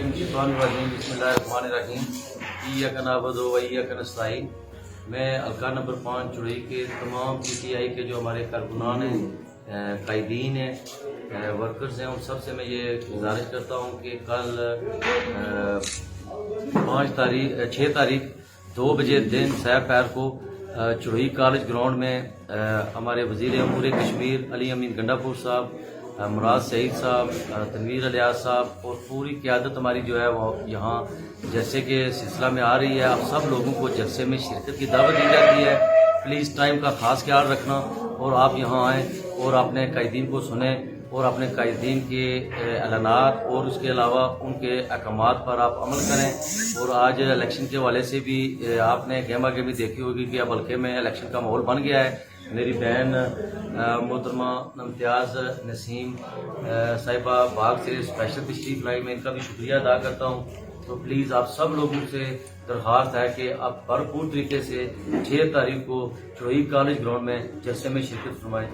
बिस्मिल्लाहिर्रहमानिर्रहीम। इय्याका नअबुदु व इय्याका नस्तईन। मैं हल्का नंबर 5 चुड़ई के तमाम PTI के जो हमारे कारकुनान हैं, कायदीन हैं, वर्कर्स हैं, उन सब से मैं ये गुजारिश करता हूँ कि कल 6 तारीख 2 बजे दिन सैर पैर को चुड़ई कॉलेज ग्राउंड में हमारे वज़ीर अमूर कश्मीर अली अमीन गंडापुर साहब, मुराद सईद साहब, तनवीर अलियास साहब और पूरी क़यादत हमारी जो है वो यहाँ जलसे के सिलसिला में आ रही है। आप सब लोगों को जलसे में शिरकत की दावत दी जाती है। प्लीज़ टाइम का ख़ास ख्याल रखना और आप यहाँ आएँ और अपने कायदीन को सुने और अपने कायदीन के ऐलानात और उसके अलावा उनके अहकामात पर आप अमल करें। और आज इलेक्शन के हवाले से भी आपने गहमा गहमी देखी होगी कि अब हल्के में इलेक्शन का माहौल बन गया है। मेरी बहन मोहतरमा इम्तियाज़ नसीम साहिबा बाग से स्पेशल तशरीफ लाई, मैं इनका भी शुक्रिया अदा करता हूँ। तो प्लीज़ आप सब लोगों से दरख्वास्त है कि आप भरपूर तरीके से 6 तारीख को चुड़ई कॉलेज ग्राउंड में जलसे में शिरकत फरमाएं।